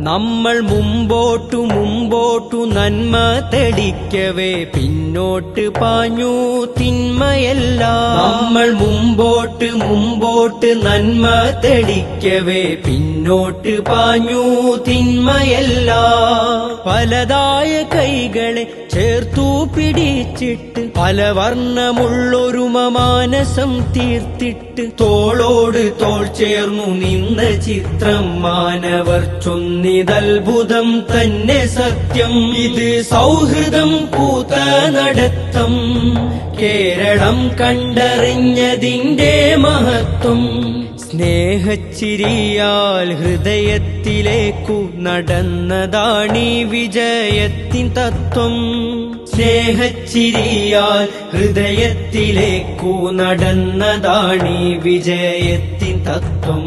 നമ്മൾ മുമ്പോട്ടു മുമ്പോട്ടു നന്മ തെളിക്കവേ പിന്നോട്ട് പാഞ്ഞു തിന്മയെല്ലാം. നമ്മൾ മുമ്പോട്ട് മുമ്പോട്ട് നന്മ തെളിക്കവേ പിന്നോട്ട് പാഞ്ഞു തിന്മയെല്ലാം. പലതായ കൈകളെ ചേർത്തു പിടിച്ചിട്ട് പല വർണ്ണമുള്ളൊരുമ മാനസം തീർത്തിട്ട് തോളോട് തോൾ ചേർന്നു നിന്ന ചിത്രം മാനവർ ചൊന്നിതത്ഭുതം തന്നെ സത്യം. ഇത് സൗഹൃദം പൂത്ത നടത്തം, കേരളം കണ്ടറിഞ്ഞതിന്റെ മഹത്വം. സ്നേഹച്ചിരിയാൽ ഹൃദയത്തിലേക്കു നടന്നതാണീ വിജയത്തിൻ തത്വം. സ്നേഹച്ചിരിയാൽ ഹൃദയത്തിലേക്കു നടന്നതാണീ വിജയത്തിൻ തത്വം.